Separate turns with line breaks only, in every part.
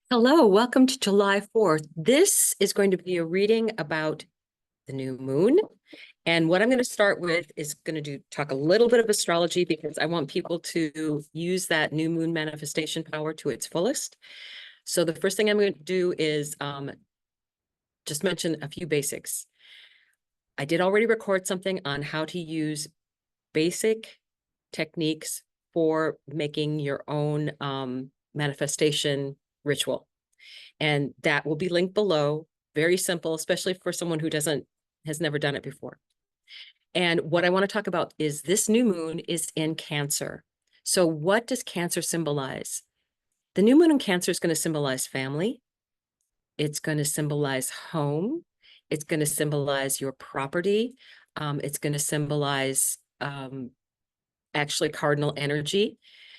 Hello, welcome to July 4th. This is going to be a reading about the new moon. And what I'm going to start with is going to talk a little bit of astrology because I want people to use that new moon manifestation power to its fullest. So the first thing I'm going to do is just mention a few basics. I did already record something on how to use basic techniques for making your own manifestation ritual. And that will be linked below. Very simple, especially for someone who has never done it before. And what I want to talk about is this new moon is in Cancer. So what does Cancer symbolize? The new moon in Cancer is going to symbolize family. It's going to symbolize home. It's going to symbolize your property. It's going to symbolize actually cardinal energy.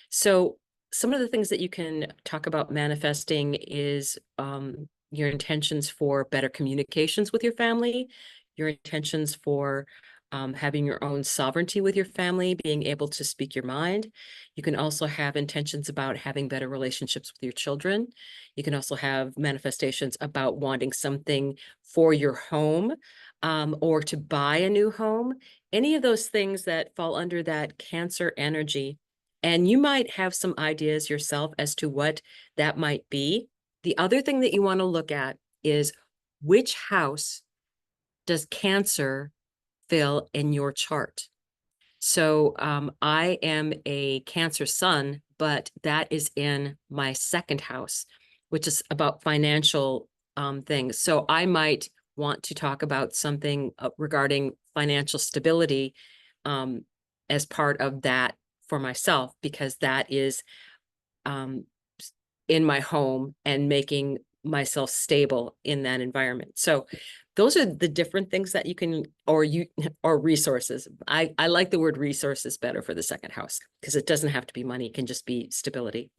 So some of the things that you can talk about manifesting is your intentions for better communications with your family, your intentions for having your own sovereignty with your family, being able to speak your mind. You can also have intentions about having better relationships with your children. You can also have manifestations about wanting something for your home or to buy a new home. Any of those things that fall under that Cancer energy. And you might have some ideas yourself as to what that might be. The other thing that you want to look at is which house does Cancer fill in your chart? So I am a Cancer sun, but that is in my second house, which is about financial things. So I might want to talk about something regarding financial stability as part of that for myself, because that is in my home and making myself stable in that environment. So those are the different things that you can, or resources. I like the word resources better for the second house because it doesn't have to be money. It can just be stability.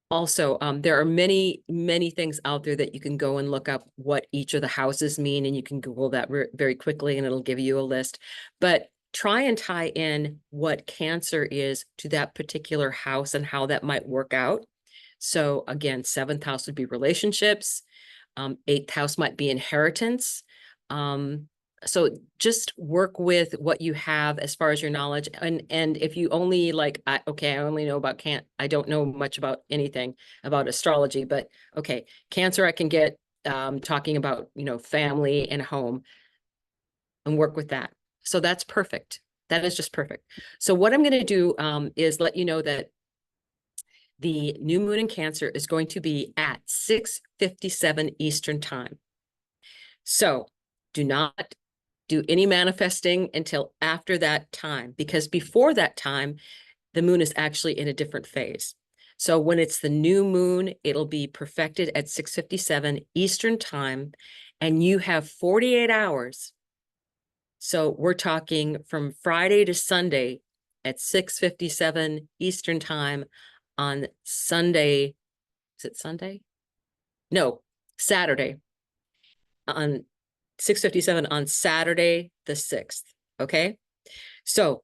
Also, there are many, many things out there that you can go and look up what each of the houses mean, and you can Google that very quickly and it'll give you a list. But try and tie in what Cancer is to that particular house and how that might work out. So again, seventh house would be relationships. Eighth house might be inheritance. So just work with what you have as far as your knowledge. And if you only okay, I only know about I don't know much about anything about astrology, but okay, Cancer, I can get talking about, family and home and work with that. So that's perfect. That is just perfect. So what I'm going to do is let you know that the new moon in Cancer is going to be at 6:57 Eastern time. So do not do any manifesting until after that time, because before that time, the moon is actually in a different phase. So when it's the new moon, it'll be perfected at 6:57 Eastern time, and you have 48 hours. So we're talking from Friday to Sunday at 6:57 Eastern time on Sunday. Is it Sunday? No, Saturday. On 6:57 on Saturday the 6th. Okay. So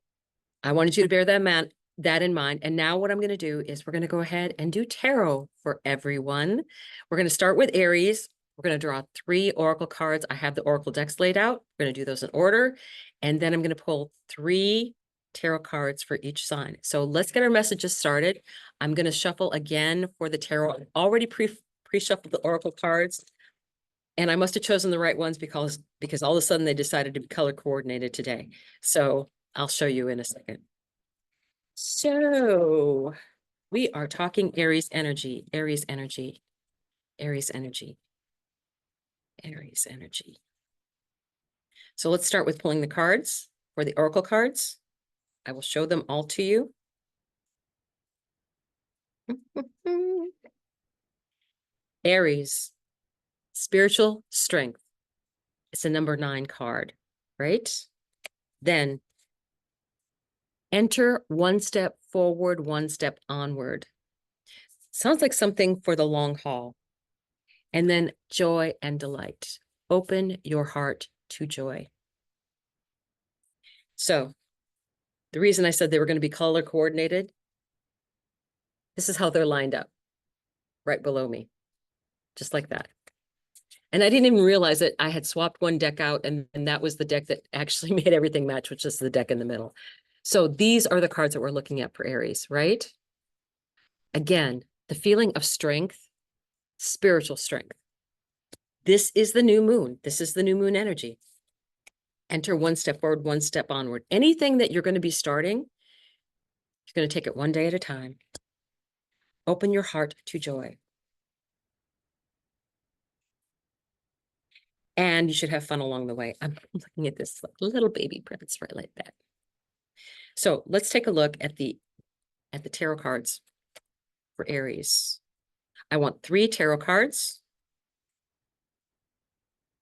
I wanted you to bear that in mind. And now what I'm going to do is we're going to go ahead and do tarot for everyone. We're going to start with Aries. We're going to draw 3 oracle cards. I have the oracle decks laid out. We're going to do those in order. And then I'm going to pull 3 tarot cards for each sign. So let's get our messages started. I'm going to shuffle again for the tarot. I've already pre-shuffled the oracle cards. And I must have chosen the right ones because all of a sudden they decided to be color coordinated today. So I'll show you in a second. So we are talking Aries energy, Aries energy, Aries energy, Aries energy. So let's start with pulling the cards for the oracle cards. I will show them all to you. Aries, spiritual strength. It's a number 9 card, right? Then enter one step forward, one step onward. Sounds like something for the long haul. And then joy and delight. Open your heart to joy. So the reason I said they were going to be color coordinated, this is how they're lined up. right below me, just like that. And I didn't even realize that I had swapped one deck out, and that was the deck that actually made everything match, which is the deck in the middle. So these are the cards that we're looking at for Aries, right? Again, the feeling of strength, spiritual strength. This is the new moon. This is the new moon energy. Enter one step forward, one step onward. Anything that you're going to be starting, you're going to take it one day at a time. Open your heart to joy. And you should have fun along the way. I'm looking at this little baby prince right like that. So let's take a look at the tarot cards for Aries. I want 3 tarot cards.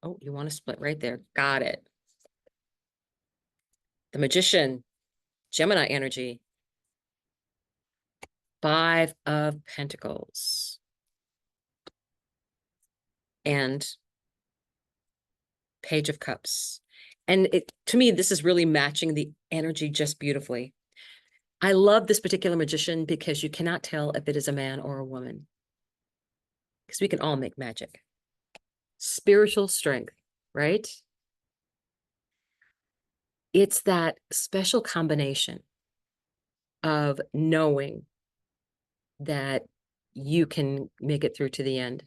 Oh, you want to split right there. Got it. The Magician, Gemini energy. 5 of Pentacles. And Page of Cups. And to me, this is really matching the energy just beautifully. I love this particular Magician because you cannot tell if it is a man or a woman, because we can all make magic. Spiritual strength, right? It's that special combination of knowing that you can make it through to the end.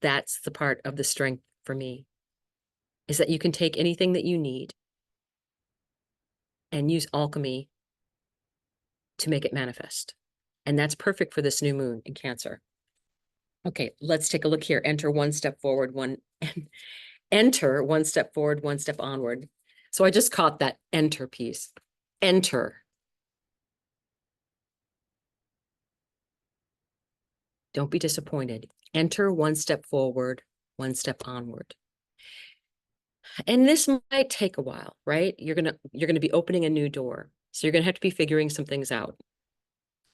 That's the part of the strength for me, is that you can take anything that you need and use alchemy to make it manifest. And that's perfect for this new moon in Cancer. Okay, let's take a look here. Enter one step forward, enter one step forward, one step onward. So I just caught that enter piece. Enter. Don't be disappointed. Enter one step forward, one step onward. And this might take a while, right? You're gonna be opening a new door. So you're gonna have to be figuring some things out.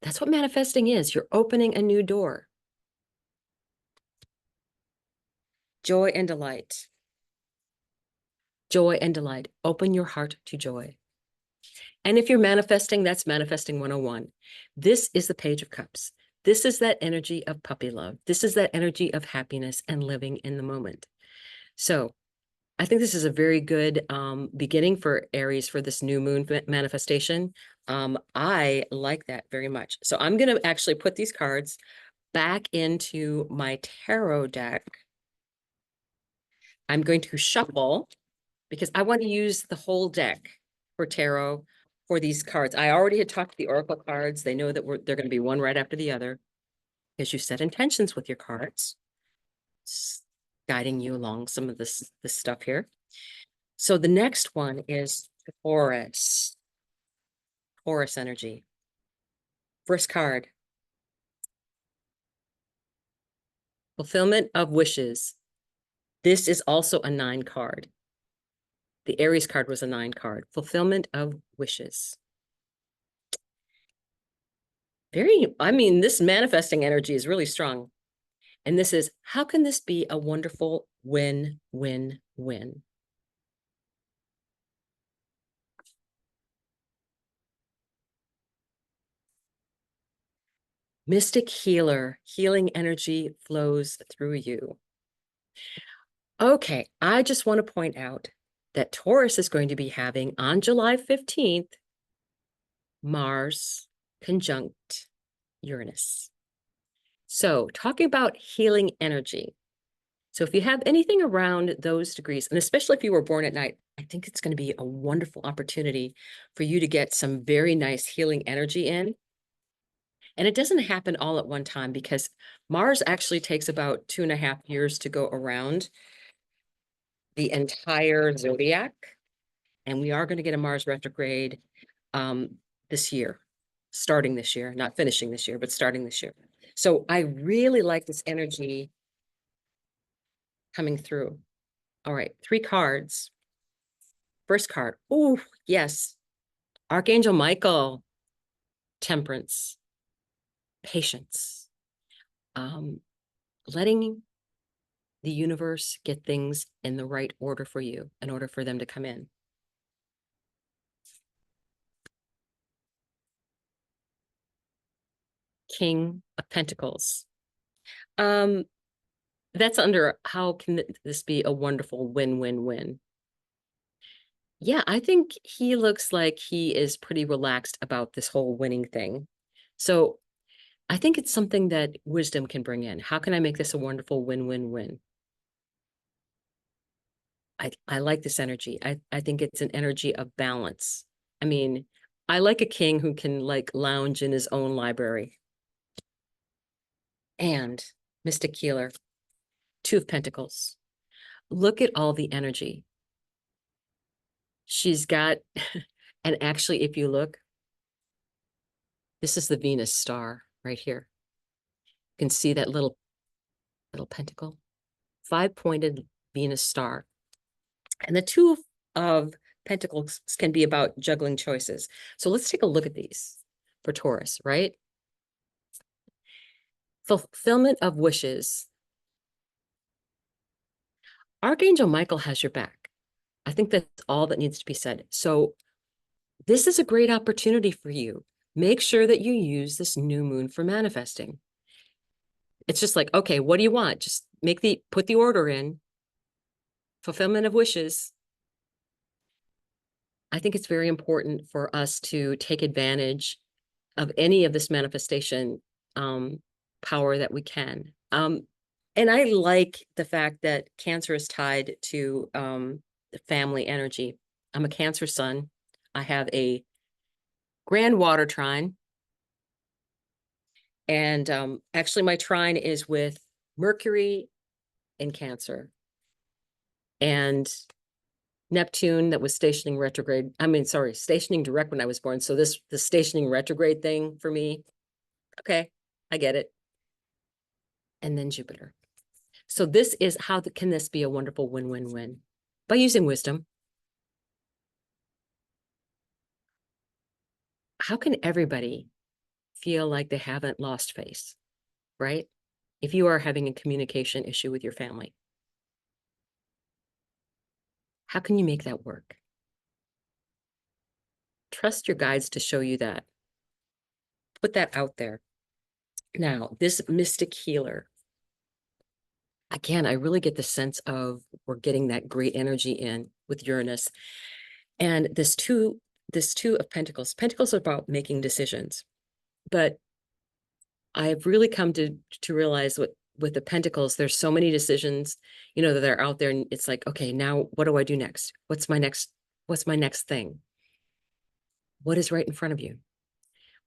That's what manifesting is. You're opening a new door. Joy and delight. Joy and delight. Open your heart to joy. And if you're manifesting, that's manifesting 101. This is the Page of Cups. This is that energy of puppy love. This is that energy of happiness and living in the moment. So I think this is a very good beginning for Aries for this new moon manifestation. I like that very much. So I'm going to actually put these cards back into my tarot deck. I'm going to shuffle because I want to use the whole deck for tarot for these cards. I already had talked to the Oracle cards. They know that they're going to be one right after the other, because you set intentions with your cards. It's guiding you along some of this stuff here. So the next one is Taurus. Taurus energy. First card. Fulfillment of wishes. This is also a 9 card. The Aries card was a 9 card. Fulfillment of wishes. This manifesting energy is really strong. And this is, how can this be a wonderful win-win-win? Mystic healer, healing energy flows through you. Okay, I just want to point out that Taurus is going to be having on July 15th, Mars conjunct Uranus. So talking about healing energy. So if you have anything around those degrees, and especially if you were born at night, I think it's going to be a wonderful opportunity for you to get some very nice healing energy in. And it doesn't happen all at one time, because Mars actually takes about 2.5 years to go around the entire zodiac. And we are going to get a Mars retrograde this year, starting this year, not finishing this year, but starting this year. So I really like this energy coming through. All right, 3 cards. First card. Oh, yes. Archangel Michael. Temperance. Patience. Letting the universe get things in the right order for you in order for them to come in. King of Pentacles. Um, that's under how can this be a wonderful win-win-win? Yeah, I think he looks like he is pretty relaxed about this whole winning thing. So I think it's something that wisdom can bring in. How can I make this a wonderful win-win-win? I like this energy. I think it's an energy of balance. I mean, I like a king who can like lounge in his own library. And Mystic Healer, Two of Pentacles. Look at all the energy. She's got, and actually, if you look, this is the Venus star right here. You can see that little pentacle, five-pointed Venus star. And the Two of Pentacles can be about juggling choices. So let's take a look at these for Taurus, right? Fulfillment of wishes. Archangel Michael has your back. I think that's all that needs to be said. So this is a great opportunity for you. Make sure that you use this new moon for manifesting. It's just like, okay, what do you want? Just put the order in. Fulfillment of wishes. I think it's very important for us to take advantage of any of this manifestation power that we can. And I like the fact that Cancer is tied to the family energy. I'm a Cancer sun. I have a grand water trine. And actually, my trine is with Mercury in Cancer and Neptune that was stationing retrograde. I mean, sorry, stationing direct when I was born. So the stationing retrograde thing for me, okay, I get it. And then Jupiter. So this is how can this be a wonderful win-win-win? By using wisdom. How can everybody feel like they haven't lost face, right? If you are having a communication issue with your family, how can you make that work? Trust your guides to show you that. Put that out there. Now, this Mystic Healer, again, I really get the sense of we're getting that great energy in with Uranus. And this two of Pentacles. Pentacles are about making decisions. But I've really come to realize with the Pentacles, there's so many decisions, that are out there. And it's like, okay, now what do I do next? What's my next thing? What is right in front of you?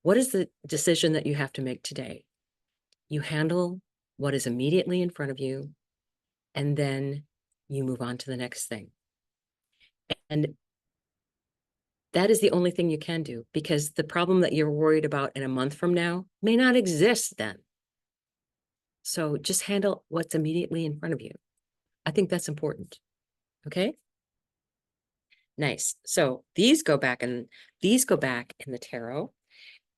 What is the decision that you have to make today? You handle what is immediately in front of you, and then you move on to the next thing. And that is the only thing you can do, because the problem that you're worried about in a month from now may not exist then. So just handle what's immediately in front of you. I think that's important. Okay. Nice. So these go back in the tarot,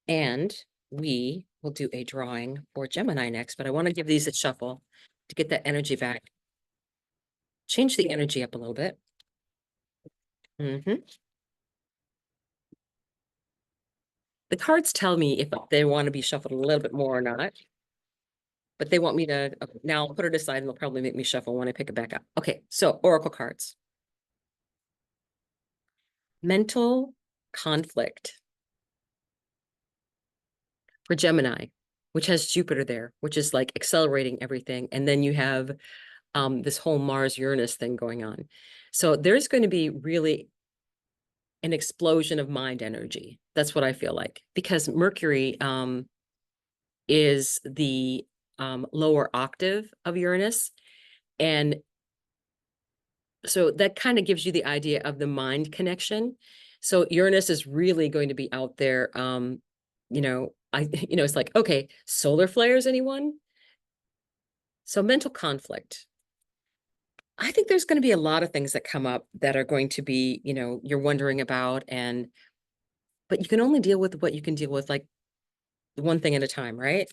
and we will do a drawing for Gemini next, but I want to give these a shuffle to get that energy back. Change the energy up a little bit. The cards tell me if they want to be shuffled a little bit more or not, but they want me to, okay, now I'll put it aside and they'll probably make me shuffle when I pick it back up. Okay, so Oracle cards. Mental conflict for Gemini, which has Jupiter there, which is like accelerating everything. And then you have this whole Mars-Uranus thing going on. So there's going to be really an explosion of mind energy. That's what I feel like, because Mercury is the lower octave of Uranus. And so that kind of gives you the idea of the mind connection. So Uranus is really going to be out there. It's like, okay, solar flares, anyone? So mental conflict. I think there's going to be a lot of things that come up that are going to be, you're wondering about, but you can only deal with what you can deal with, like one thing at a time, right?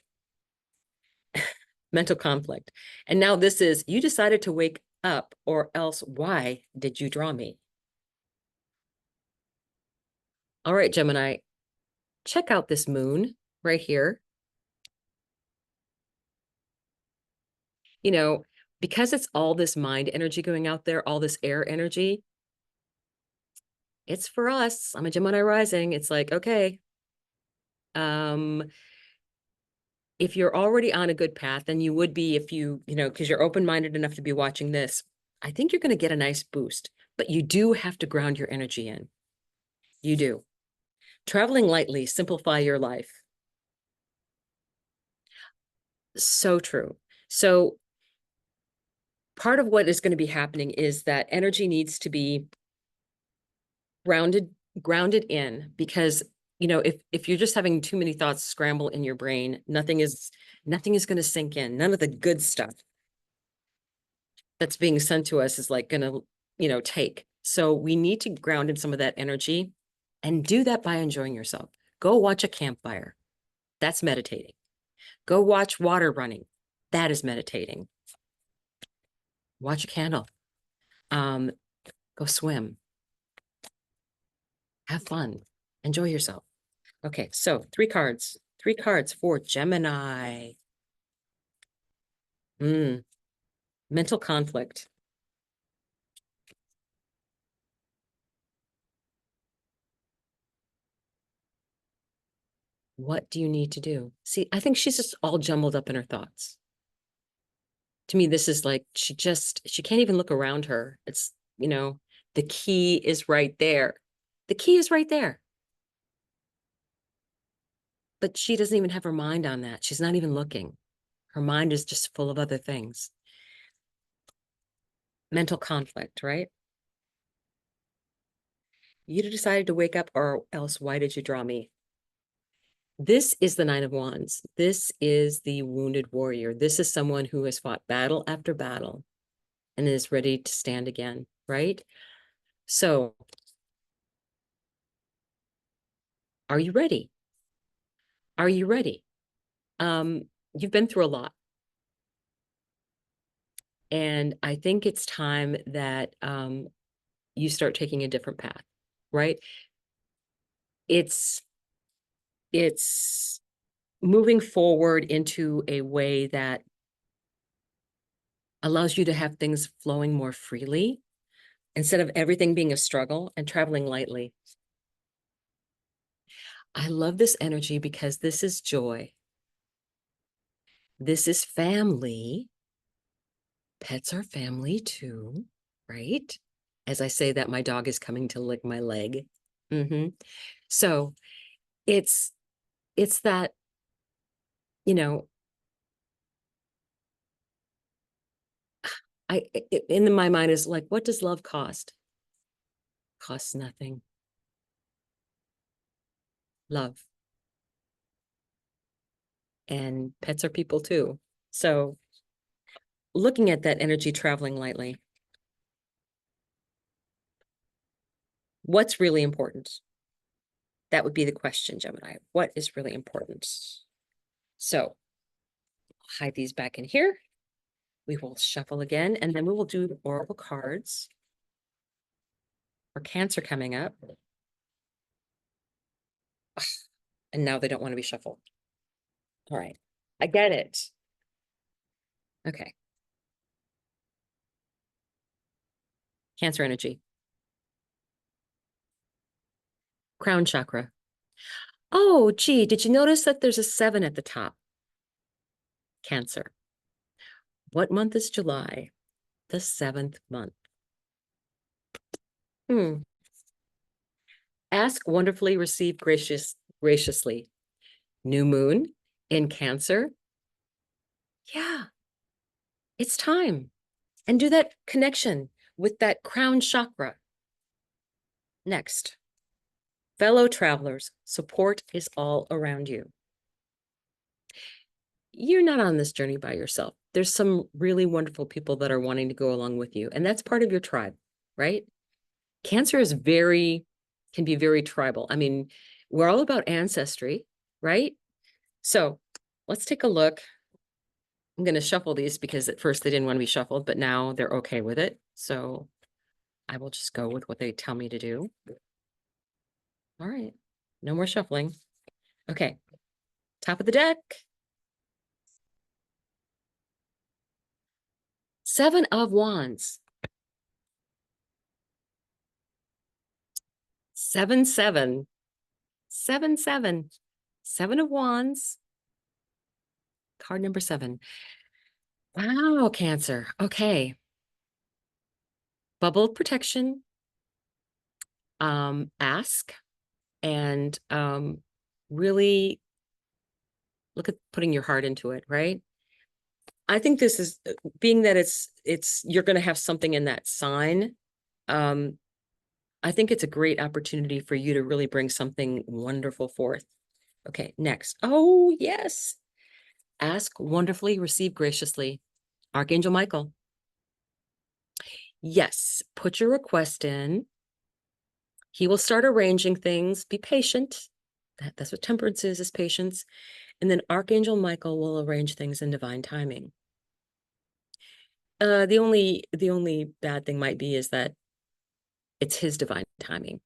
Mental conflict. And now this is, you decided to wake up, or else why did you draw me? All right, Gemini, check out this moon right here. you know, because it's all this mind energy going out there, all this air energy, it's for us. I'm a Gemini rising. It's like, okay, if you're already on a good path, then you would be if you know, because you're open-minded enough to be watching this, I think you're going to get a nice boost, but you do have to ground your energy in. You do. Traveling lightly, simplify your life. So true. So part of what is going to be happening is that energy needs to be grounded in, because you know, if you're just having too many thoughts scramble in your brain, nothing is going to sink in. None of the good stuff that's being sent to us is like going to, you know, take. So we need to ground in some of that energy, and do that by enjoying yourself. Go watch a campfire. That's meditating. Go watch water running. That is meditating. Watch a candle. Go swim. Have fun. Enjoy yourself. Okay, so three cards for Gemini. Mental conflict. What do you need to do? See, I think she's just all jumbled up in her thoughts. To me, this is like, she can't even look around her. It's, you know, the key is right there. The key is right there. But she doesn't even have her mind on that. She's not even looking. Her mind is just full of other things. Mental conflict, right? You decided to wake up, or else why did you draw me? This is the Nine of Wands. This is the wounded warrior. This is someone who has fought battle after battle and is ready to stand again, right? So, are you ready? Are you ready? You've been through a lot. And I think it's time that you start taking a different path, right? It's moving forward into a way that allows you to have things flowing more freely instead of everything being a struggle, and traveling lightly. I love this energy because this is joy. This is family. Pets are family too, right? As I say that, my dog is coming to lick my leg. So it's that, you know, in my mind is like, what does love cost? Costs nothing. Love. And pets are people too. So looking at that energy traveling lightly, what's really important? That would be the question, Gemini. What is really important? So hide these back in here. We will shuffle again, and then we will do the oracle cards for Cancer coming up. And now they don't want to be shuffled. All right, I get it. Okay. Cancer energy. Crown chakra. Oh, gee, did you notice that there's a 7 at the top? Cancer. What month is July? The 7th month. Ask wonderfully, receive graciously. New moon in Cancer. Yeah, it's time. And do that connection with that crown chakra. Next, fellow travelers, support is all around you. You're not on this journey by yourself. There's some really wonderful people that are wanting to go along with you, and that's part of your tribe, right? Cancer is can be very tribal. I mean, we're all about ancestry, right? So let's take a look. I'm going to shuffle these because at first they didn't want to be shuffled, but now they're okay with it. So I will just go with what they tell me to do. All right. No more shuffling. Okay. Top of the deck. Seven of Wands. 7, 7. 7, 7. 7 of Wands. Card number 7. Wow, Cancer. Okay. Bubble protection. Ask and really look at putting your heart into it, right? I think this is being that it's you're going to have something in that sign. I think it's a great opportunity for you to really bring something wonderful forth. Okay, next. Oh, yes. Ask wonderfully, receive graciously. Archangel Michael. Yes, put your request in. He will start arranging things. Be patient. That's what temperance is patience. And then Archangel Michael will arrange things in divine timing. The only bad thing might be is that it's his divine timing,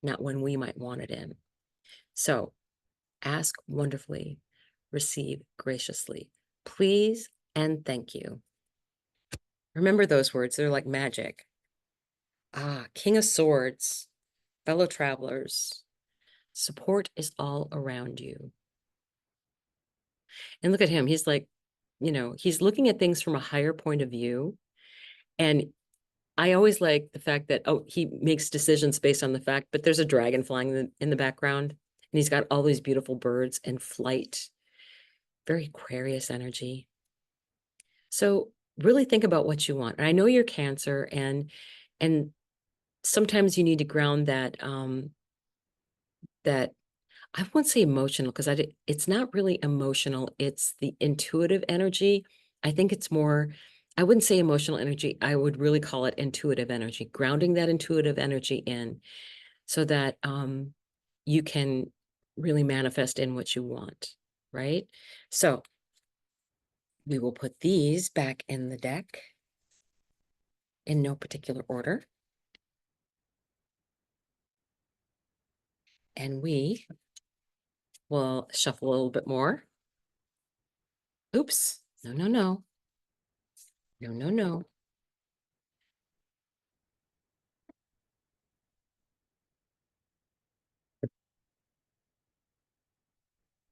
not when we might want it in. So ask wonderfully, receive graciously. Please and thank you. Remember those words, they're like magic. King of Swords, fellow travelers. Support is all around you. And look at him. He's like, he's looking at things from a higher point of view. And I always like the fact that, he makes decisions based on the fact, but there's a dragon flying in the background, and he's got all these beautiful birds and flight, very Aquarius energy. So really think about what you want. And I know you're Cancer, and sometimes you need to ground that, that I won't say emotional, because it's not really emotional. It's the intuitive energy. I think it's more, I wouldn't say emotional energy. I would really call it intuitive energy, grounding that intuitive energy in so that you can really manifest in what you want, right? So we will put these back in the deck in no particular order. And we will shuffle a little bit more. Oops. No, no, no. No, no, no.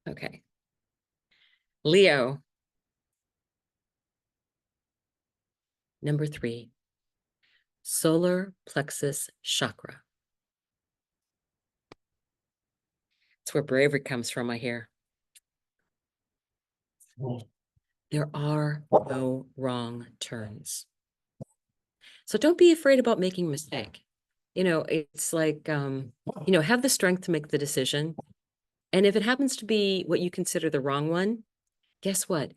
Okay. Leo. Number 3. Solar plexus chakra. It's where bravery comes from, I hear. There are no wrong turns. So don't be afraid about making a mistake. It's like, have the strength to make the decision. And if it happens to be what you consider the wrong one, guess what?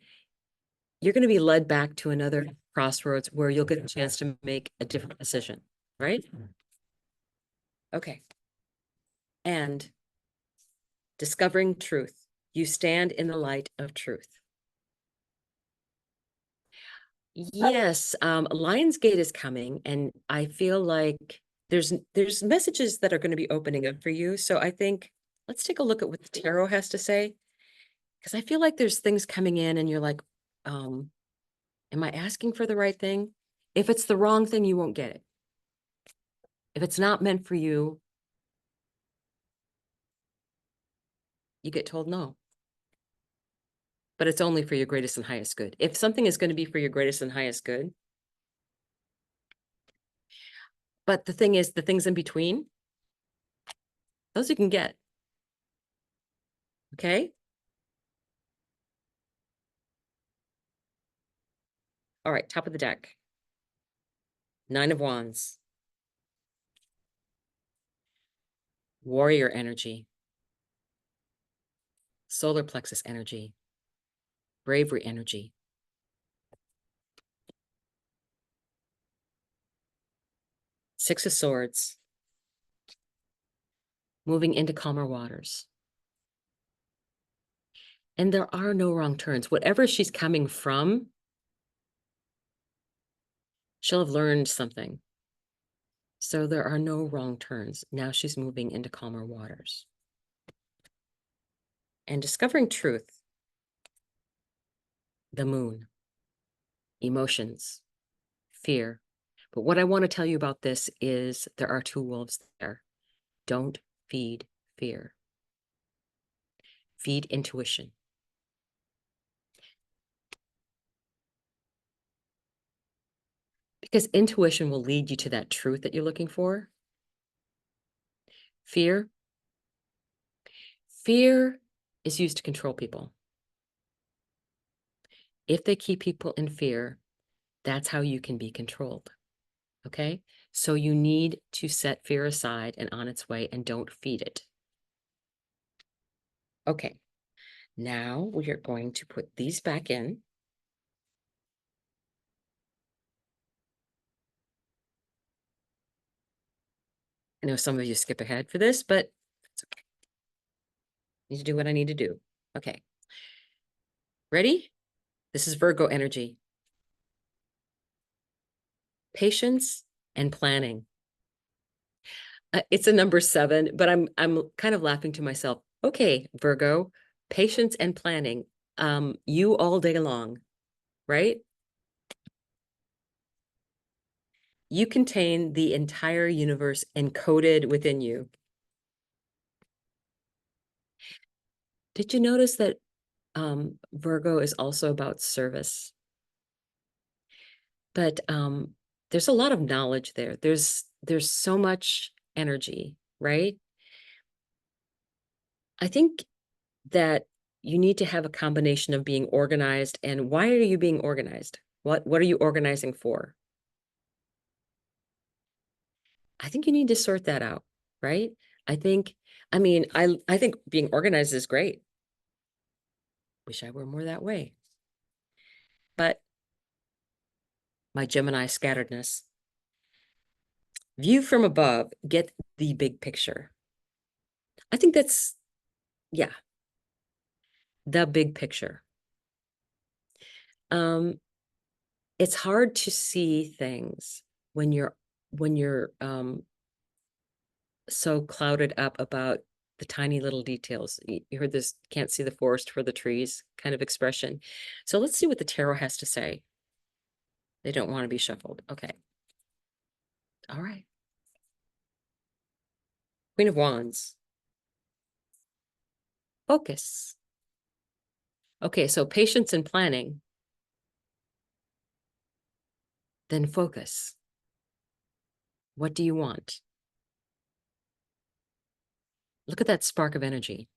You're going to be led back to another crossroads where you'll get a chance to make a different decision, right? Okay. And discovering truth. You stand in the light of truth. Yes, Lionsgate is coming, and I feel like there's messages that are going to be opening up for you. So I think let's take a look at what the tarot has to say, because I feel like there's things coming in and you're like, am I asking for the right thing? If it's the wrong thing, you won't get it. If it's not meant for you, you get told no. But it's only for your greatest and highest good. If something is going to be for your greatest and highest good, but the thing is, the things in between, those you can get. Okay? All right, top of the deck. 9 of Wands. Warrior energy. Solar plexus energy. Bravery energy. Six of Swords. Moving into calmer waters. And there are no wrong turns. Whatever she's coming from, she'll have learned something. So there are no wrong turns. Now she's moving into calmer waters. And discovering truth. The Moon. Emotions. fear. But what I want to tell you about this is there are two wolves there. Don't feed fear. Feed intuition. Because intuition will lead you to that truth that you're looking for. Fear. Fear is used to control people. If they keep people in fear, that's how you can be controlled. Okay? So you need to set fear aside and on its way, and don't feed it. Okay. Now we are going to put these back in. I know some of you skip ahead for this, but it's okay. I need to do what I need to do. Okay. Ready? This is Virgo energy. Patience and planning. It's a number 7, but I'm kind of laughing to myself. Okay, Virgo, patience and planning. You all day long, right? You contain the entire universe encoded within you. Did you notice that Virgo is also about service? But there's a lot of knowledge there. There's so much energy, right? I think that you need to have a combination of being organized. And why are you being organized? What are you organizing for? I think you need to sort that out, right? I think being organized is great. Wish I were more that way. But my Gemini scatteredness. View from above, get the big picture. I think that's, yeah, the big picture. It's hard to see things when you're so clouded up about the tiny little details. You heard this can't see the forest for the trees kind of expression. So let's see what the tarot has to say. They don't want to be shuffled. Okay. All right. Queen of Wands. Focus. Okay, so patience and planning. Then focus. What do you want? Look at that spark of energy.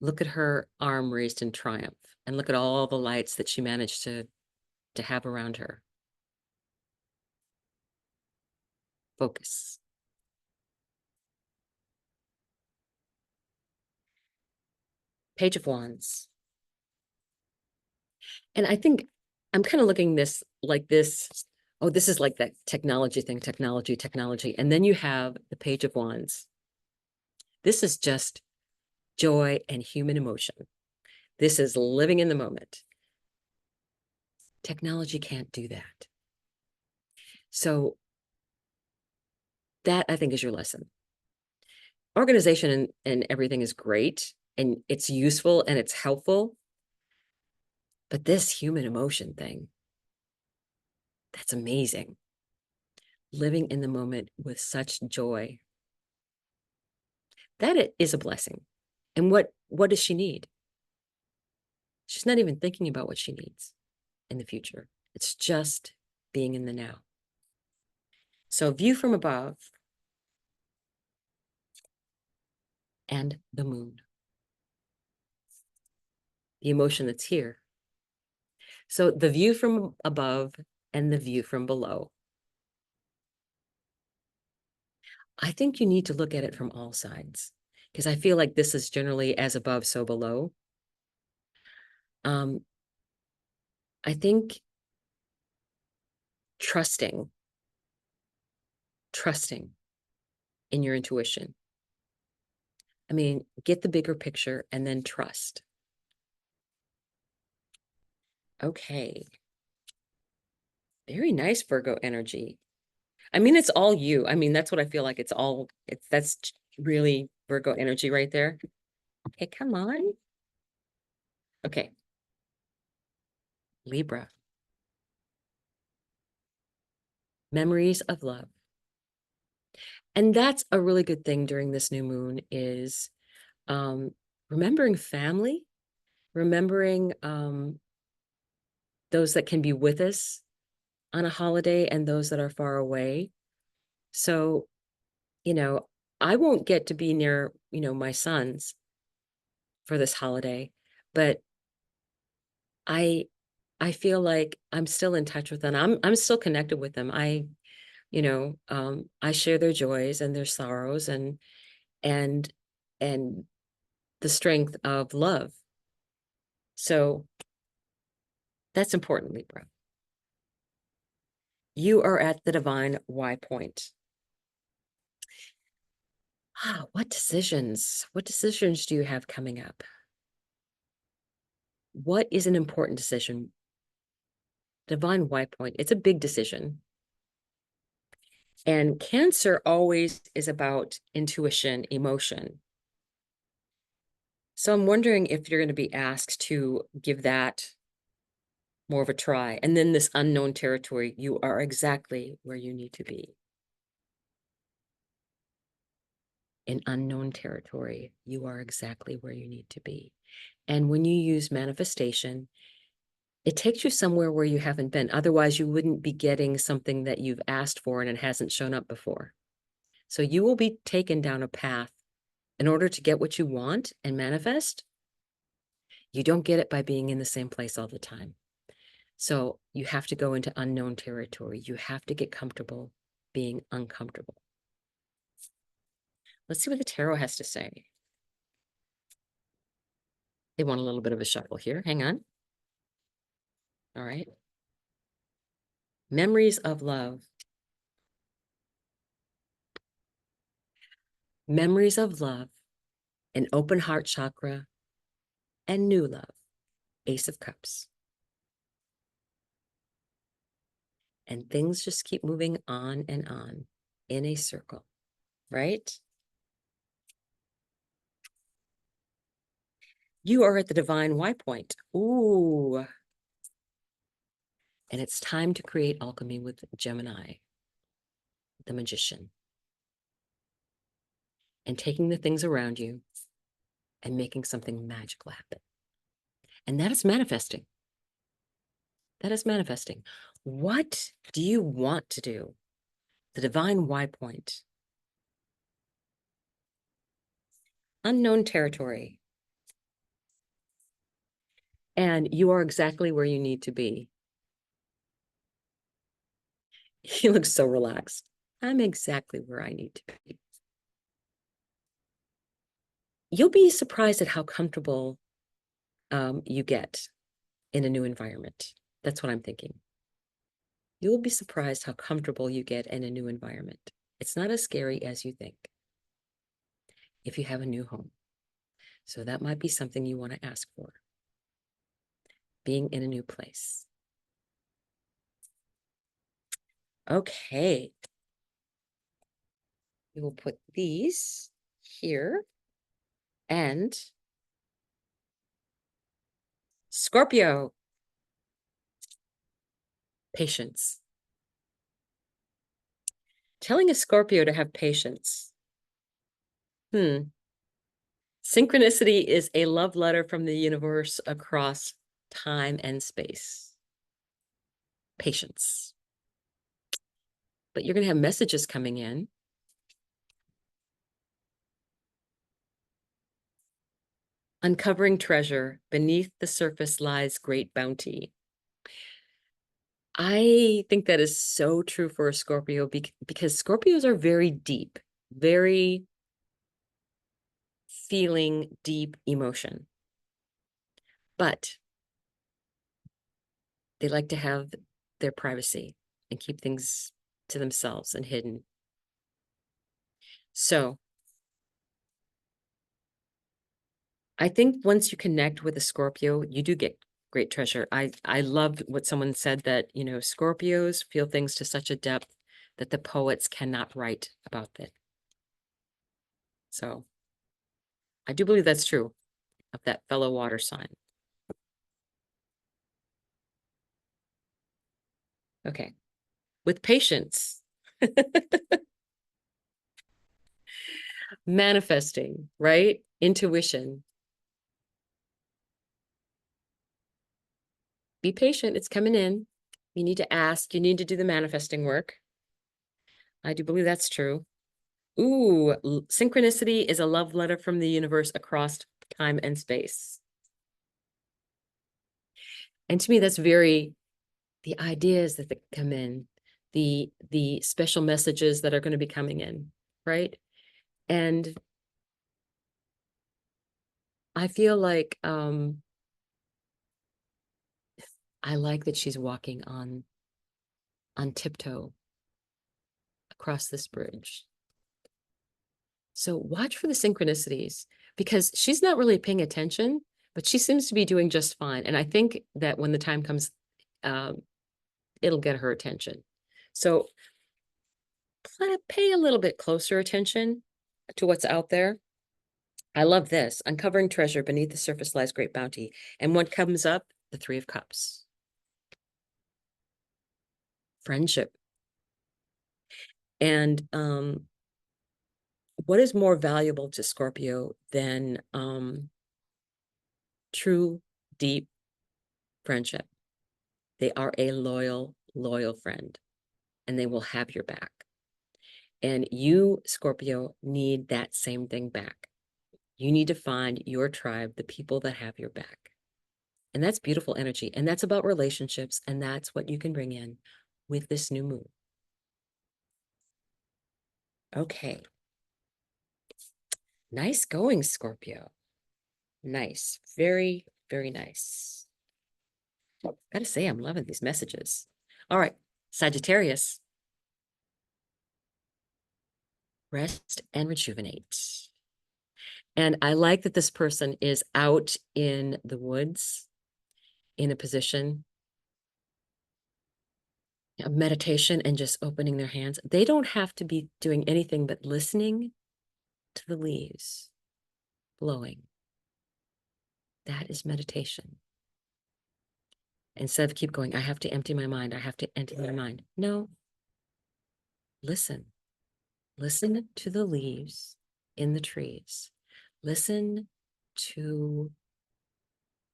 Look at her arm raised in triumph, and look at all the lights that she managed to have around her. Focus. Page of Wands. And I think I'm kind of looking this like this. Oh, this is like that technology thing, technology. And then you have the Page of Wands. This is just joy and human emotion. This is living in the moment. Technology can't do that. So that, I think, is your lesson. Organization and everything is great, and it's useful and it's helpful. But this human emotion thing, that's amazing. Living in the moment with such joy. That is a blessing. And what does she need? She's not even thinking about what she needs in the future. It's just being in the now. So view from above and the moon. The emotion that's here. So the view from above and the view from below. I think you need to look at it from all sides, because I feel like this is generally as above, so below. I think trusting in your intuition. I mean, get the bigger picture and then trust. Okay. Very nice, Virgo energy. I mean, it's all you. I mean, that's what I feel like. That's really Virgo energy right there. Okay, come on. Okay. Libra. Memories of love. And that's a really good thing during this new moon is remembering family, remembering those that can be with us on a holiday and those that are far away. So, you know, I won't get to be near, my sons for this holiday, but I I feel like I'm still in touch with them. I'm still connected with them. I share their joys and their sorrows and and the strength of love. So that's important, Libra. You are at the divine Y point. What decisions do you have coming up? What is an important decision? Divine Y point. It's a big decision. And Cancer always is about intuition, emotion. So I'm wondering if you're going to be asked to give that more of a try. And then this unknown territory, you are exactly where you need to be. In unknown territory, you are exactly where you need to be. And when you use manifestation, it takes you somewhere where you haven't been. Otherwise, you wouldn't be getting something that you've asked for and it hasn't shown up before. So you will be taken down a path in order to get what you want and manifest. You don't get it by being in the same place all the time. So you have to go into unknown territory. You have to get comfortable being uncomfortable. Let's see what the tarot has to say. They want a little bit of a shuffle here. Hang on. All right. Memories of love. Memories of love, an open heart chakra, and new love. Ace of Cups. And things just keep moving on and on in a circle, right? You are at the divine Y point. Ooh. And it's time to create alchemy with Gemini, the magician. And taking the things around you and making something magical happen. And that is manifesting. That is manifesting. What do you want to do? The divine Y point. Unknown territory. And you are exactly where you need to be. You look so relaxed. I'm exactly where I need to be. You'll be surprised at how comfortable you get in a new environment. That's what I'm thinking. You'll be surprised how comfortable you get in a new environment. It's not as scary as you think if you have a new home. So that might be something you want to ask for. Being in a new place. Okay. We will put these here. And Scorpio. Patience. Telling a Scorpio to have patience. Synchronicity is a love letter from the universe across time and space. Patience. But you're going to have messages coming in. Uncovering treasure. Beneath the surface lies great bounty. I think that is so true for a Scorpio because Scorpios are very deep, very feeling deep emotion. But they like to have their privacy and keep things to themselves and hidden. So I think once you connect with a Scorpio, you do get great treasure. I loved what someone said that, Scorpios feel things to such a depth that the poets cannot write about it. So I do believe that's true of that fellow water sign. Okay. with patience. Manifesting, right? Intuition. Be patient. It's coming in. You need to ask. You need to do the manifesting work. I do believe that's true. Ooh, synchronicity is a love letter from the universe across time and space. And to me, that's very, the ideas that come in, the special messages that are going to be coming in, right? And I feel like I like that she's walking on tiptoe across this bridge. So watch for the synchronicities, because she's not really paying attention, but she seems to be doing just fine. And I think that when the time comes, it'll get her attention. So pay a little bit closer attention to what's out there. I love this. Uncovering treasure beneath the surface lies great bounty. And what comes up? The Three of Cups. Friendship. And what is more valuable to Scorpio than true, deep friendship? They are a loyal, loyal friend, and they will have your back. And you, Scorpio, need that same thing back. You need to find your tribe, the people that have your back. And that's beautiful energy. And that's about relationships. And that's what you can bring in with this new moon. Okay. Nice going, Scorpio. Nice. Very, very nice. Gotta say, I'm loving these messages. All right. Sagittarius. Rest and rejuvenate. And I like that this person is out in the woods in a position of meditation and just opening their hands. They don't have to be doing anything but listening to the leaves blowing. That is meditation. Instead of keep going, I have to empty my mind. I have to empty my mind. No. Listen. Listen to the leaves in the trees. Listen to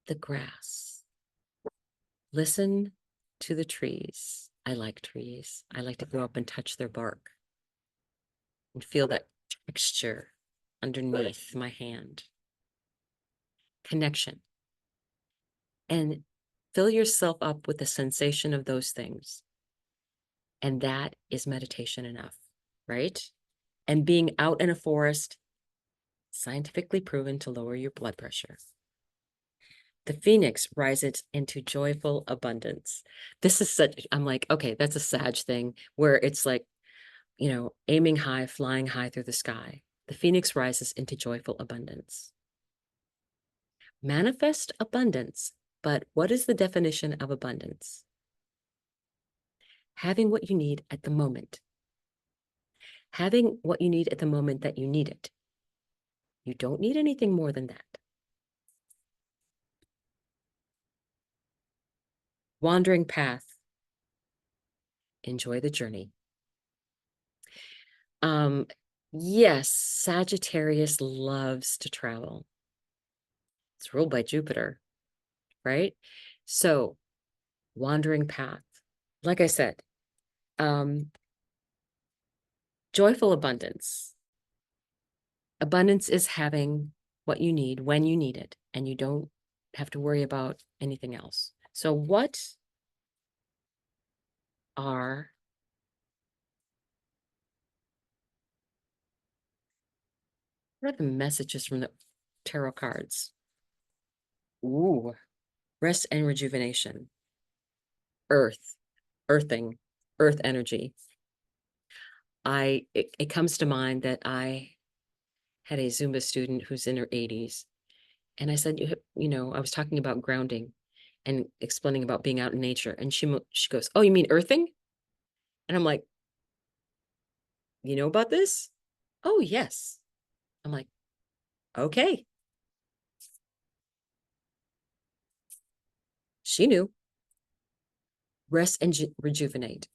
the grass. Listen to the trees. I like trees. I like to go up and touch their bark and feel that texture underneath my hand. Connection. And fill yourself up with the sensation of those things. And that is meditation enough, right? And being out in a forest, scientifically proven to lower your blood pressure. The phoenix rises into joyful abundance. This is such, I'm like, okay, that's a Sag thing where it's like, you know, aiming high, flying high through the sky. The phoenix rises into joyful abundance. Manifest abundance. But what is the definition of abundance? Having what you need at the moment. Having what you need at the moment that you need it. You don't need anything more than that. Wandering path. Enjoy the journey. Yes, Sagittarius loves to travel. It's ruled by Jupiter, right? So, wandering path. Like I said, joyful abundance. Abundance is having what you need when you need it, and you don't have to worry about anything else. So what are the messages from the tarot cards? Ooh, rest and rejuvenation. Earth, earthing, earth energy. It comes to mind that I had a Zumba student who's in her 80s. And I said, you know, I was talking about grounding and explaining about being out in nature. And she goes, oh, you mean earthing? And I'm like, you know about this? Oh, yes. I'm like, okay. She knew. Rest and rejuvenate.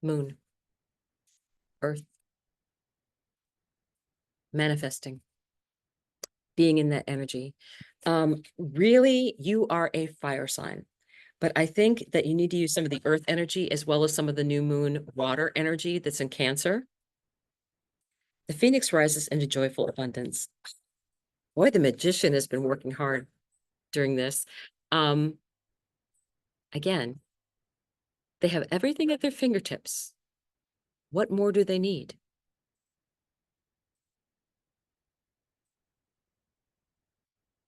Moon, Earth, manifesting, being in that energy. Really, you are a fire sign. But I think that you need to use some of the earth energy as well as some of the new moon water energy that's in Cancer. The phoenix rises into joyful abundance. Boy, the magician has been working hard during this. Um, again, they have everything at their fingertips. What more do they need?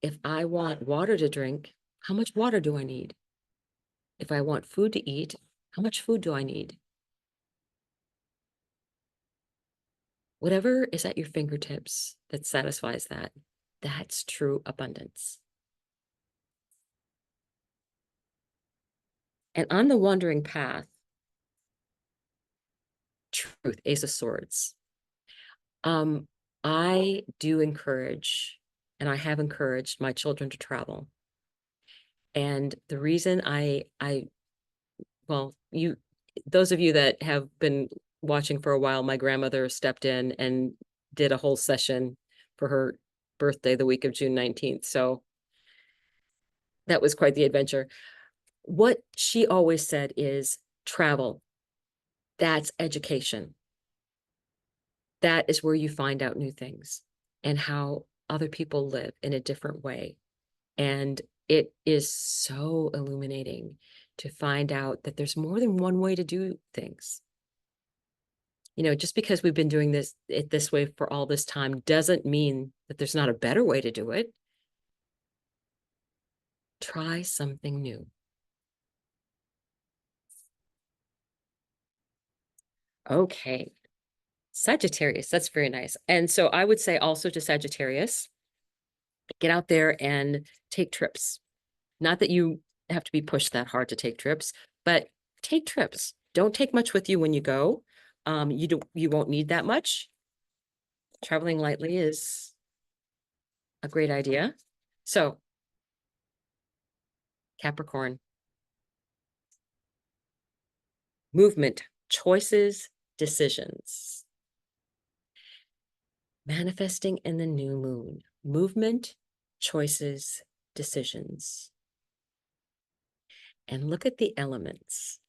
If I want water to drink, how much water do I need? If I want food to eat, how much food do I need? Whatever is at your fingertips that satisfies that, that's true abundance. And on the wandering path, truth, Ace of Swords. Um, I do encourage, and I have encouraged my children to travel. And the reason well, those of you that have been watching for a while, my grandmother stepped in and did a whole session for her birthday, the week of June 19th. So that was quite the adventure. What she always said is travel. That's education. That is where you find out new things and how other people live in a different way. And it is so illuminating to find out that there's more than one way to do things. You know, just because we've been doing this way for all this time doesn't mean that there's not a better way to do it. Try something new. Okay. Sagittarius, that's very nice. And so I would say also to Sagittarius, get out there and take trips. Not that you have to be pushed that hard to take trips, but take trips. Don't take much with you when you go. You won't need that much. Traveling lightly is a great idea. So, Capricorn, movement, choices, decisions. Manifesting in the new moon. Movement, choices, decisions. And look at the elements.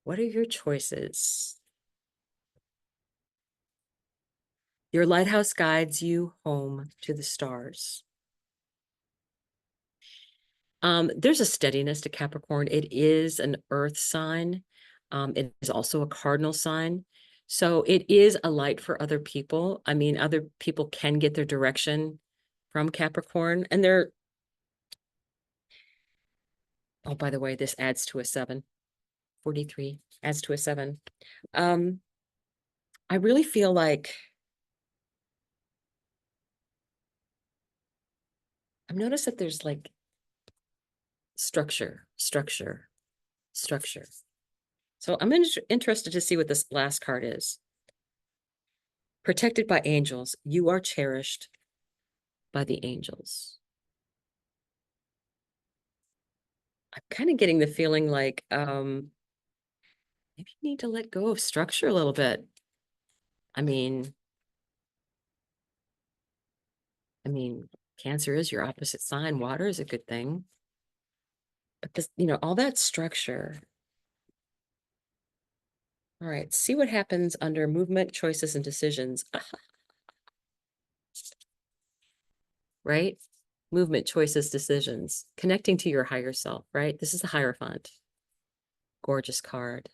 What are your choices? Your lighthouse guides you home to the stars. There's a steadiness to Capricorn. It is an earth sign. It is also a cardinal sign. So it is a light for other people. I mean, other people can get their direction from Capricorn. And oh, by the way, this adds to a 7. 43 adds to a 7. I really feel like I've noticed that there's like structure. So I'm interested to see what this last card is. Protected by angels, you are cherished by the angels. I'm kind of getting the feeling like maybe you need to let go of structure a little bit. I mean, Cancer is your opposite sign. Water is a good thing. But this, all that structure. All right, see what happens under movement, choices, and decisions. Right? Movement, choices, decisions. Connecting to your higher self, right? This is the Hierophant. Gorgeous card.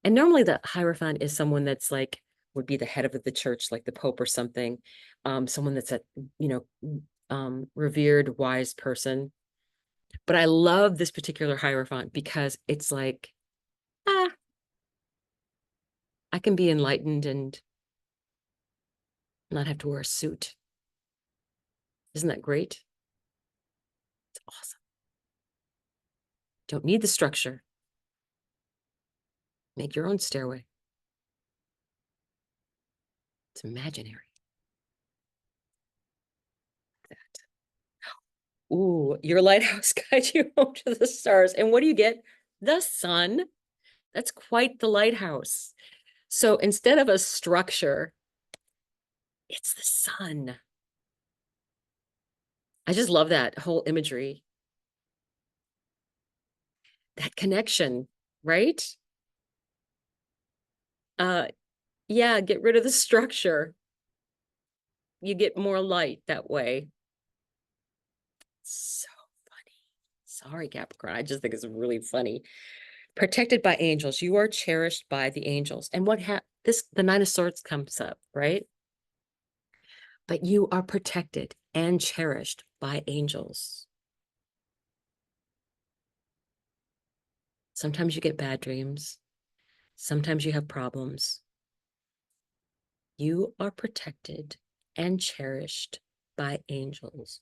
And normally the Hierophant is someone that's like, would be the head of the church, like the Pope or something. Someone that's a, revered, wise person. But I love this particular Hierophant because it's like, I can be enlightened and not have to wear a suit. Isn't that great? It's awesome. Don't need the structure. Make your own stairway. It's imaginary. That. Ooh, your lighthouse guides you home to the stars. And what do you get? The sun. That's quite the lighthouse. So instead of a structure, it's the sun. I just love that whole imagery. That connection, right? Uh, yeah, get rid of the structure. You get more light that way. So funny. Sorry, Capricorn. I just think it's really funny. Protected by angels. You are cherished by the angels. And what the Nine of Swords comes up, right? But you are protected and cherished by angels. Sometimes you get bad dreams. Sometimes you have problems. You are protected and cherished by angels.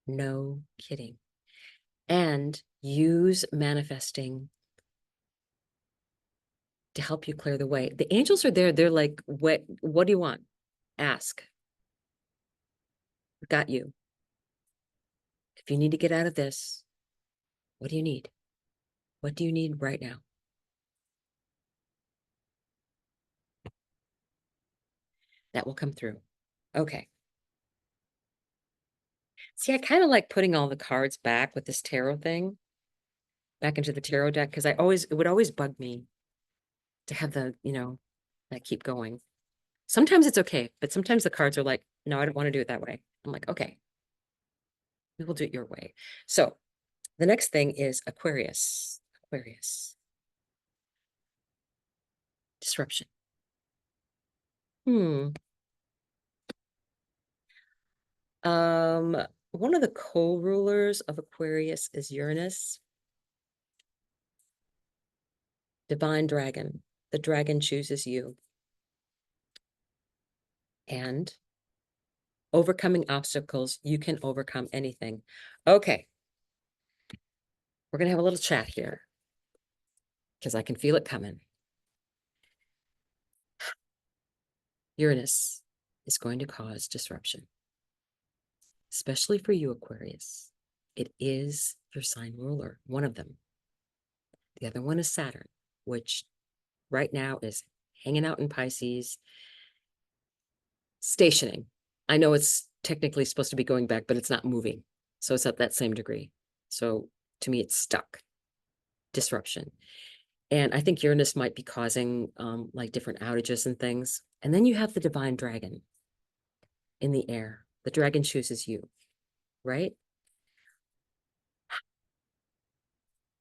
No kidding. And use manifesting to help you clear the way. The angels are there. They're like, what do you want? Ask. Got you. If you need to get out of this, what do you need? What do you need right now? That will come through. Okay. See, I kind of like putting all the cards back with this tarot thing, back into the tarot deck, because it would always bug me to have that keep going. Sometimes it's okay, but sometimes the cards are like, no, I don't want to do it that way. I'm like, okay, we will do it your way. So the next thing is Aquarius. Aquarius. Disruption. One of the co-rulers of Aquarius is Uranus. Divine dragon. The dragon chooses you. And overcoming obstacles, you can overcome anything. Okay. We're going to have a little chat here because I can feel it coming. Uranus is going to cause disruption, especially for you, Aquarius. It is your sign ruler, one of them. The other one is Saturn, which right now is hanging out in Pisces, stationing. I know it's technically supposed to be going back, but it's not moving. So it's at that same degree. So to me, it's stuck. Disruption. And I think Uranus might be causing like different outages and things. And then you have the divine dragon in the air. The dragon chooses you, right?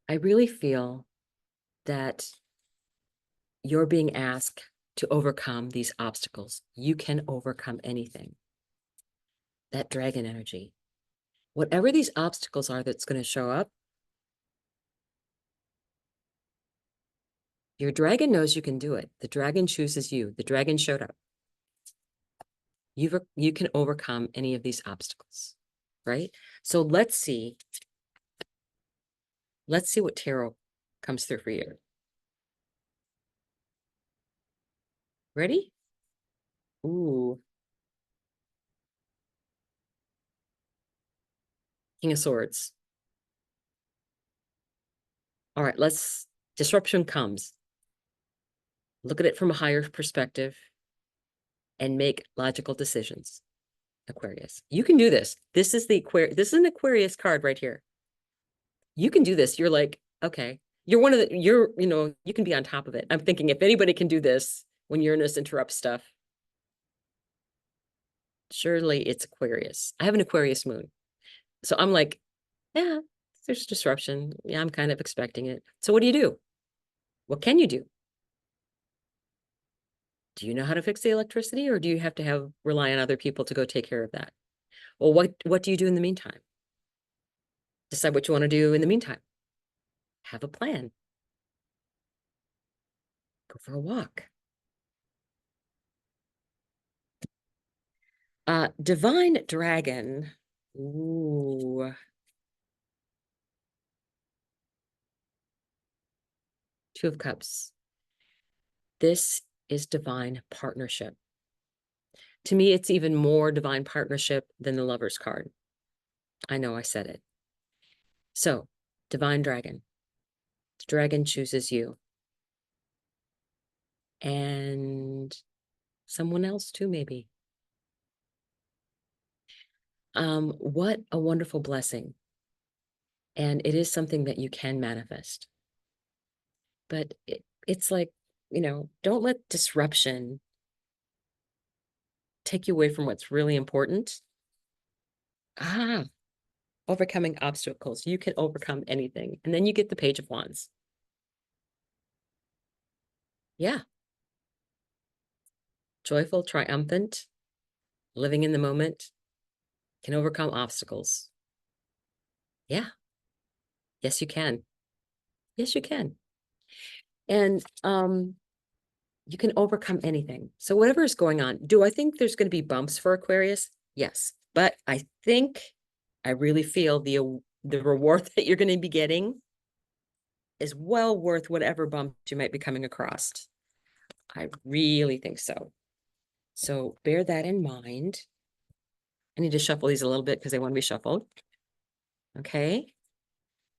I really feel that you're being asked to overcome these obstacles. You can overcome anything. That dragon energy. Whatever these obstacles are that's going to show up, your dragon knows you can do it. The dragon chooses you. The dragon showed up. You can overcome any of these obstacles, right? So let's see what tarot comes through for you. Ready? Ooh. King of Swords. All right, disruption comes. Look at it from a higher perspective and make logical decisions. Aquarius. You can do this. This is an Aquarius card right here. You can do this. You're like, okay. You can be on top of it. I'm thinking if anybody can do this when Uranus interrupts stuff, surely it's Aquarius. I have an Aquarius moon. So I'm like, yeah, there's disruption. Yeah, I'm kind of expecting it. So what do you do? What can you do? Do you know how to fix the electricity, or do you have to rely on other people to go take care of that? Well, what do you do in the meantime? Decide what you want to do in the meantime. Have a plan. Go for a walk. Divine dragon. Ooh. Two of Cups. This is divine partnership. To me, it's even more divine partnership than the Lover's card. I know I said it. So, divine dragon. The dragon chooses you. And someone else too, maybe. What a wonderful blessing. And it is something that you can manifest. But it's like, don't let disruption take you away from what's really important. Overcoming obstacles. You can overcome anything. And then you get the Page of Wands. Yeah. Joyful, triumphant, living in the moment, can overcome obstacles. Yeah. Yes, you can. Yes, you can. And you can overcome anything. So whatever is going on, do I think there's going to be bumps for Aquarius? Yes. But I really feel the reward that you're going to be getting is well worth whatever bumps you might be coming across. I really think so. So bear that in mind. I need to shuffle these a little bit because they want to be shuffled. Okay.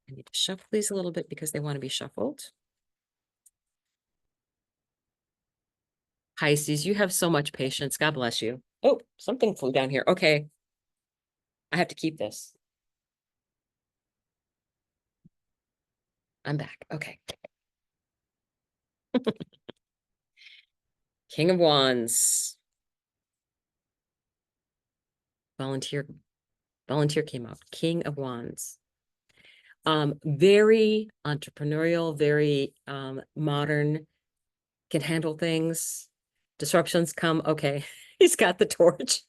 I need to shuffle these a little bit because they want to be shuffled. Pisces, you have so much patience. God bless you. Oh, something flew down here. Okay. I have to keep this. I'm back. Okay. King of Wands. Volunteer came up. King of Wands. Very entrepreneurial, very modern, can handle things. Disruptions come. Okay. He's got the torch.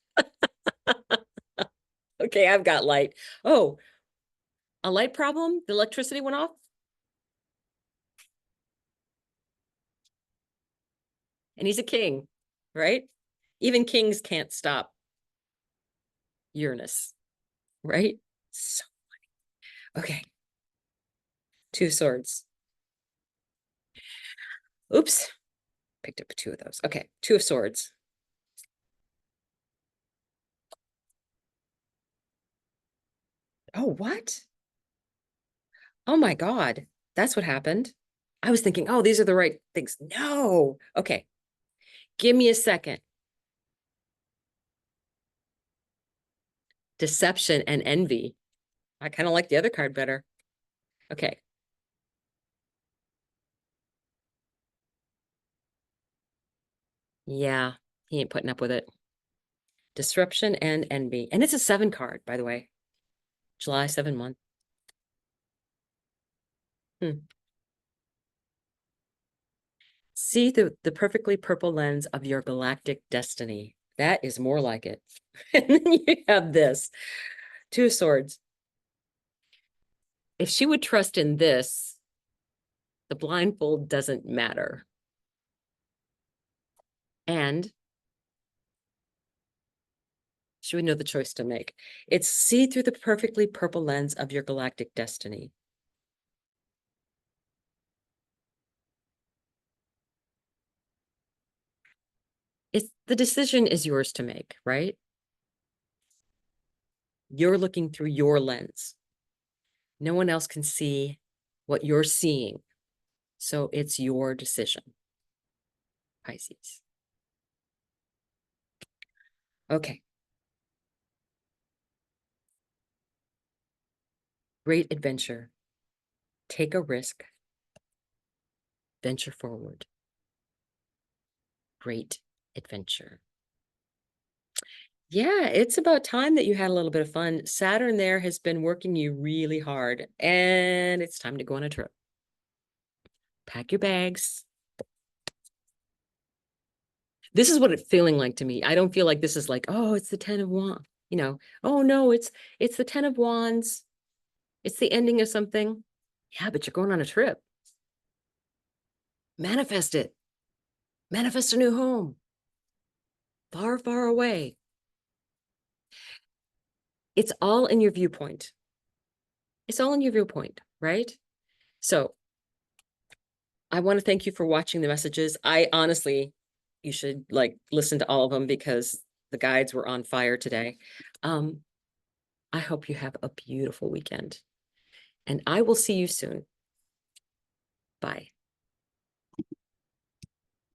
Okay, I've got light. Oh, a light problem? The electricity went off? And he's a king, right? Even kings can't stop Uranus, right? So funny. Okay. Two swords. Oops. Picked up two of those. Okay. Two of swords. Oh, what? Oh my God. That's what happened. I was thinking, oh, these are the right things. No. Okay. Give me a second. Deception and envy. I kind of like the other card better. Okay. Yeah, he ain't putting up with it. Disruption and envy. And it's a 7 card, by the way. July 7 month. See the perfectly purple lens of your galactic destiny. That is more like it. And then you have this. Two of Swords. If she would trust in this, the blindfold doesn't matter. And she would know the choice to make. It's see through the perfectly purple lens of your galactic destiny. The decision is yours to make, right? You're looking through your lens. No one else can see what you're seeing. So it's your decision, Pisces. Okay. Great adventure. Take a risk. Venture forward. Great adventure. Yeah, it's about time that you had a little bit of fun. Saturn there has been working you really hard, and it's time to go on a trip. Pack your bags. This is what it's feeling like to me. I don't feel like this is like, oh, it's the 10 of Wands. Oh no, it's the 10 of Wands. It's the ending of something. Yeah, but you're going on a trip. Manifest it. Manifest a new home. Far, far away. It's all in your viewpoint. It's all in your viewpoint, right? So I want to thank you for watching the messages. I honestly, you should listen to all of them because the guides were on fire today. I hope you have a beautiful weekend, and I will see you soon. Bye.